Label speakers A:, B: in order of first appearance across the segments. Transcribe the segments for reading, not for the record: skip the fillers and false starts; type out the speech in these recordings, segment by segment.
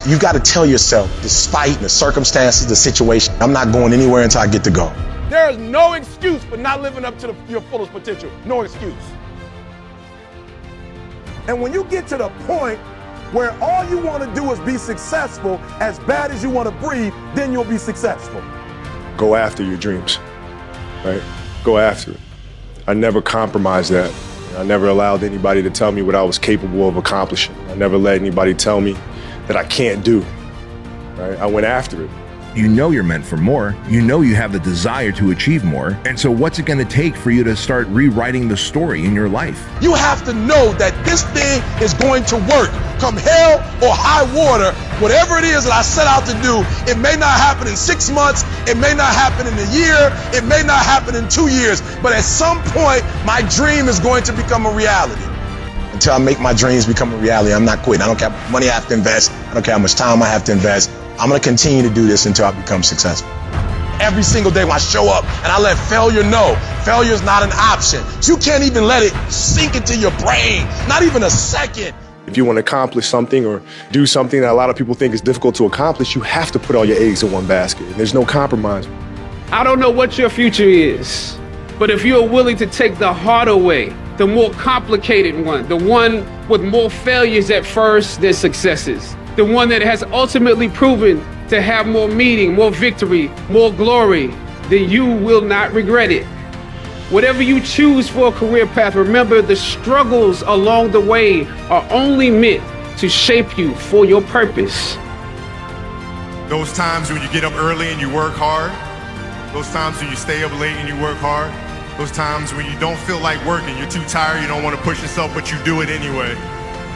A: You got to tell yourself, despite the circumstances, the situation, I'm not going anywhere until I get to go.
B: There is no excuse for not living up to your fullest potential. No excuse. And when you get to the point where all you want to do is be successful, as bad as you want to breathe, then you'll be successful.
C: Go after your dreams, right? Go after it. I never compromised that. I never allowed anybody to tell me what I was capable of accomplishing. I never let anybody tell me that I can't do, right? I went after it.
D: You know you're meant for more. You know you have the desire to achieve more. And so what's it going to take for you to start rewriting the story in your life?
A: You have to know that this thing is going to work. Come hell or high water, whatever it is that I set out to do, it may not happen in 6 months, it may not happen in a year, it may not happen in 2 years, but at some point, my dream is going to become a reality. Until I make my dreams become a reality, I'm not quitting. I don't care how much money I have to invest. I don't care how much time I have to invest. I'm going to continue to do this until I become successful. Every single day when I show up and I let failure know, failure is not an option. You can't even let it sink into your brain, not even a second.
C: If you want to accomplish something or do something that a lot of people think is difficult to accomplish, you have to put all your eggs in one basket. There's no compromise.
E: I don't know what your future is, but if you're willing to take the harder way, the more complicated one, the one with more failures at first than successes, the one that has ultimately proven to have more meaning, more victory, more glory, then you will not regret it. Whatever you choose for a career path, remember the struggles along the way are only meant to shape you for your purpose.
F: Those times when you get up early and you work hard, those times when you stay up late and you work hard, those times when you don't feel like working, you're too tired, you don't want to push yourself, but you do it anyway.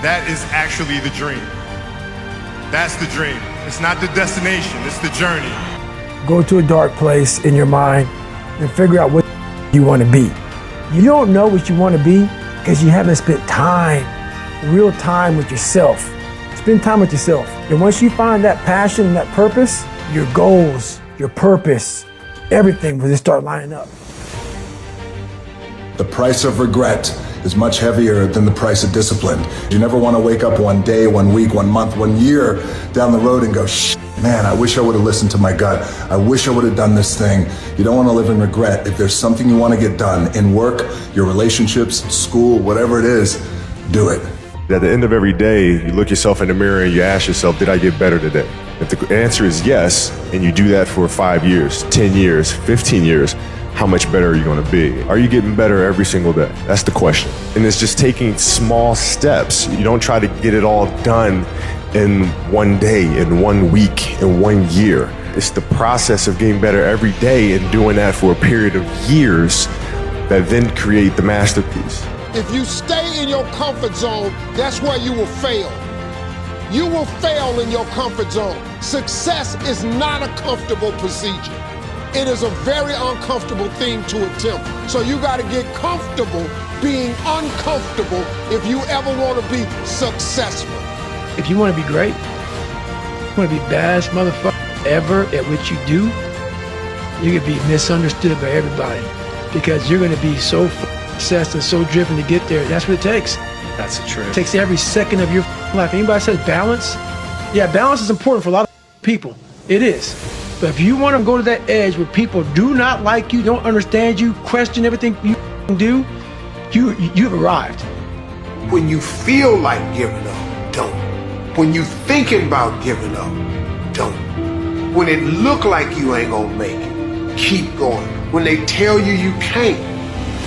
F: That is actually the dream. That's the dream. It's not the destination, it's the journey.
G: Go to a dark place in your mind and figure out what you want to be. You don't know what you want to be because you haven't spent time, real time with yourself. Spend time with yourself. And once you find that passion and that purpose, your goals, your purpose, everything will just start lining up.
H: The price of regret is much heavier than the price of discipline. You never want to wake up one day, 1 week, 1 month, 1 year down the road and go, man, I wish I would have listened to my gut. I wish I would have done this thing. You don't want to live in regret. If there's something you want to get done in work, your relationships, school, whatever it is, do it.
C: At the end of every day, you look yourself in the mirror and you ask yourself, did I get better today? If the answer is yes, and you do that for 5 years, 10 years, 15 years, how much better are you going to be? Are you getting better every single day? That's the question. And it's just taking small steps. You don't try to get it all done in 1 day, in 1 week, in 1 year. It's the process of getting better every day and doing that for a period of years that then create the masterpiece.
I: If you stay in your comfort zone, that's where you will fail. You will fail in your comfort zone. Success is not a comfortable procedure. It is a very uncomfortable thing to attempt. So you got to get comfortable being uncomfortable if you ever want to be successful.
G: If you want to be great, you want to be best motherfucker ever at what you do, you're going to be misunderstood by everybody because you're going to be so obsessed and so driven to get there. That's what it takes.
J: That's the truth.
G: It takes every second of your life. Anybody says balance? Yeah, balance is important for a lot of people. It is. But if you want to go to that edge where people do not like you, don't understand you, question everything you do, you've arrived.
I: When you feel like giving up, don't. When you thinking about giving up, don't. When it look like you ain't gonna make it, keep going. When they tell you you can't,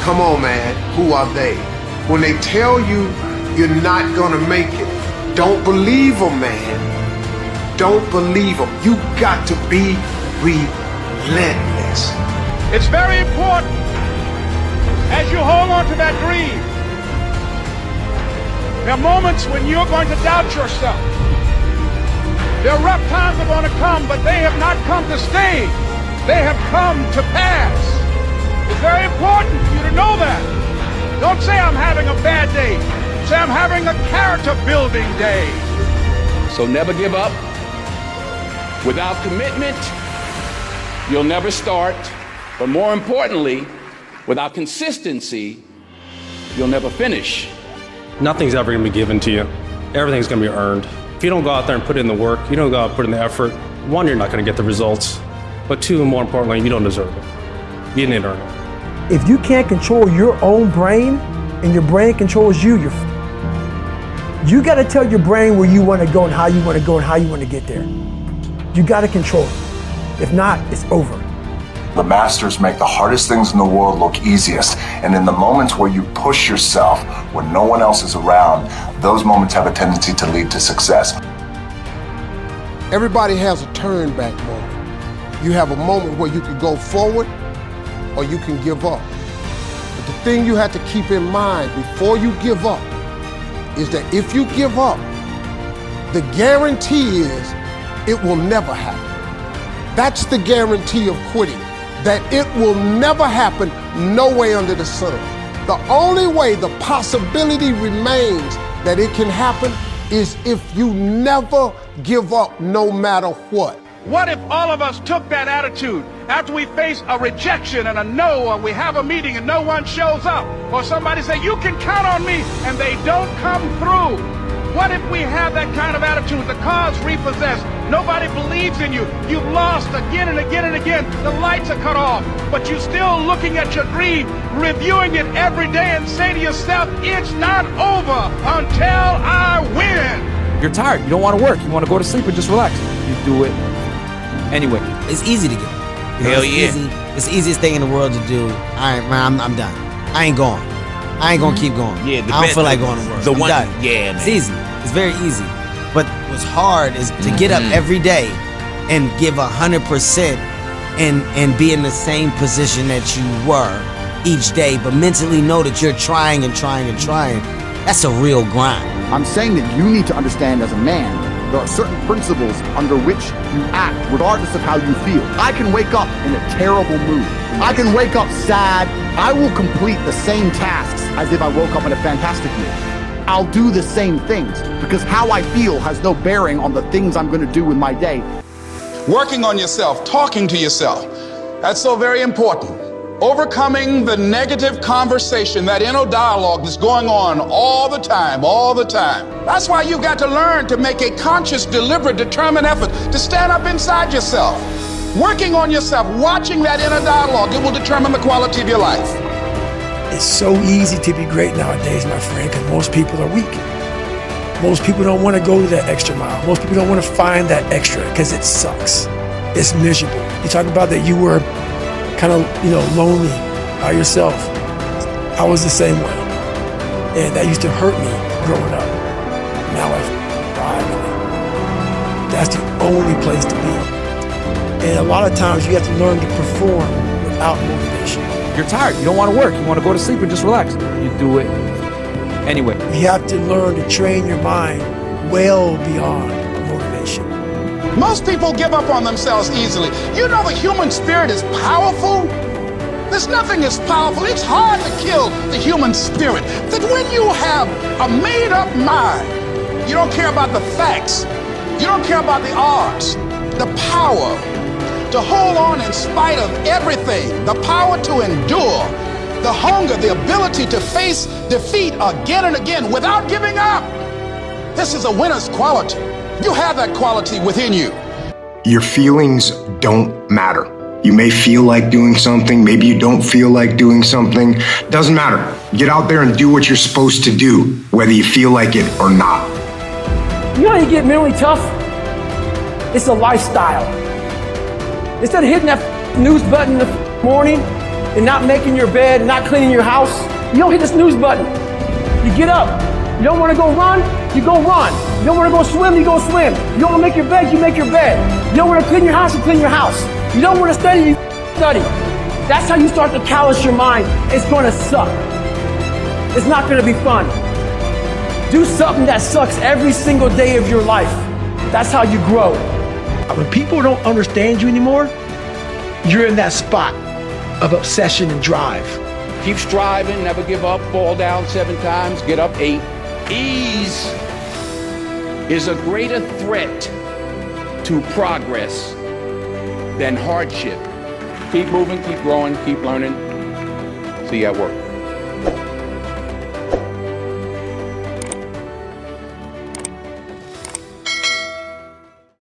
I: come on, man, who are they? When they tell you you're not gonna make it, don't believe them, man. Don't believe them. You got to be relentless.
B: It's very important as you hold on to that dream. There are moments when you're going to doubt yourself. There are rough times that are going to come, but they have not come to stay. They have come to pass. It's very important for you to know that. Don't say I'm having a bad day. Say I'm having a character building day.
E: So never give up. Without commitment, you'll never start. But more importantly, without consistency, you'll never finish.
J: Nothing's ever going to be given to you. Everything's going to be earned. If you don't go out there and put in the work, you don't go out and put in the effort, one, you're not going to get the results, but two, and more importantly, you don't deserve it. You didn't earn it.
G: If you can't control your own brain and your brain controls you, you got to tell your brain where you want to go and how you want to go and how you want to get there. You got to control it. If not, it's over.
H: The masters make the hardest things in the world look easiest. And in the moments where you push yourself, when no one else is around, those moments have a tendency to lead to success.
I: Everybody has a turn back moment. You have a moment where you can go forward or you can give up. But the thing you have to keep in mind before you give up is that if you give up, the guarantee is it will never happen. That's the guarantee of quitting, that it will never happen no way under the sun. The only way the possibility remains that it can happen is if you never give up no matter what.
B: What if all of us took that attitude after we face a rejection and a no, or we have a meeting and no one shows up, or somebody say, you can count on me, and they don't come through? What if we have that kind of attitude? The car's repossessed. Nobody believes in you. You've lost again and again and again. The lights are cut off, but you're still looking at your dream, reviewing it every day, and say to yourself, it's not over until I win.
K: You're tired. You don't want to work. You want to go to sleep and just relax. You do it anyway.
L: It's easy to get.
K: Hell yeah.
L: Easy. It's the easiest thing in the world to do. All right, man, I'm done. I ain't going. I ain't gonna keep going.
K: Yeah,
L: I don't feel like going to work.
K: The
L: I'm
K: one,
L: done.
K: yeah, man.
L: It's easy. It's very easy. But what's hard is to get up every day and give 100% and be in the same position that you were each day, but mentally know that you're trying and trying and trying. That's a real grind.
M: I'm saying that you need to understand as a man, there are certain principles under which you act, regardless of how you feel. I can wake up in a terrible mood. I can wake up sad. I will complete the same tasks as if I woke up in a fantastic mood. I'll do the same things because how I feel has no bearing on the things I'm going to do in my day.
B: Working on yourself, talking to yourself, that's so very important. Overcoming the negative conversation, that inner dialogue that's going on all the time, all the time. That's why you've got to learn to make a conscious, deliberate, determined effort to stand up inside yourself. Working on yourself, watching that inner dialogue, it will determine the quality of your life.
G: It's so easy to be great nowadays, my friend, because most people are weak. Most people don't want to go to that extra mile. Most people don't want to find that extra because it sucks. It's miserable. You talk about that you were kind of, lonely by yourself. I was the same way. And that used to hurt me growing up. Now I thrive in it. That's the only place to be. And a lot of times you have to learn to perform without motivation.
K: You're tired. You don't want to work. You want to go to sleep and just relax. You do it anyway.
G: You have to learn to train your mind well beyond motivation.
B: Most people give up on themselves easily. You know the human spirit is powerful. There's nothing as powerful. It's hard to kill the human spirit. That when you have a made-up mind, you don't care about the facts. You don't care about the odds. The power to hold on in spite of everything. The power to endure. The hunger, the ability to face defeat again and again without giving up. This is a winner's quality. You have that quality within you.
N: Your feelings don't matter. You may feel like doing something, maybe you don't feel like doing something. Doesn't matter. Get out there and do what you're supposed to do, whether you feel like it or not.
G: You know how you get mentally tough? It's a lifestyle. Instead of hitting that snooze button in the morning and not making your bed, and not cleaning your house, you don't hit the snooze button. You get up. You don't want to go run, you go run. You don't want to go swim, you go swim. You don't want to make your bed, you make your bed. You don't want to clean your house, you clean your house. You don't want to study, you study. That's how you start to callous your mind. It's going to suck. It's not going to be fun. Do something that sucks every single day of your life. That's how you grow. When people don't understand you anymore, you're in that spot of obsession and drive.
B: Keep striving, never give up, fall down 7 times, get up 8. Ease is a greater threat to progress than hardship. Keep moving, keep growing, keep learning. See you at work.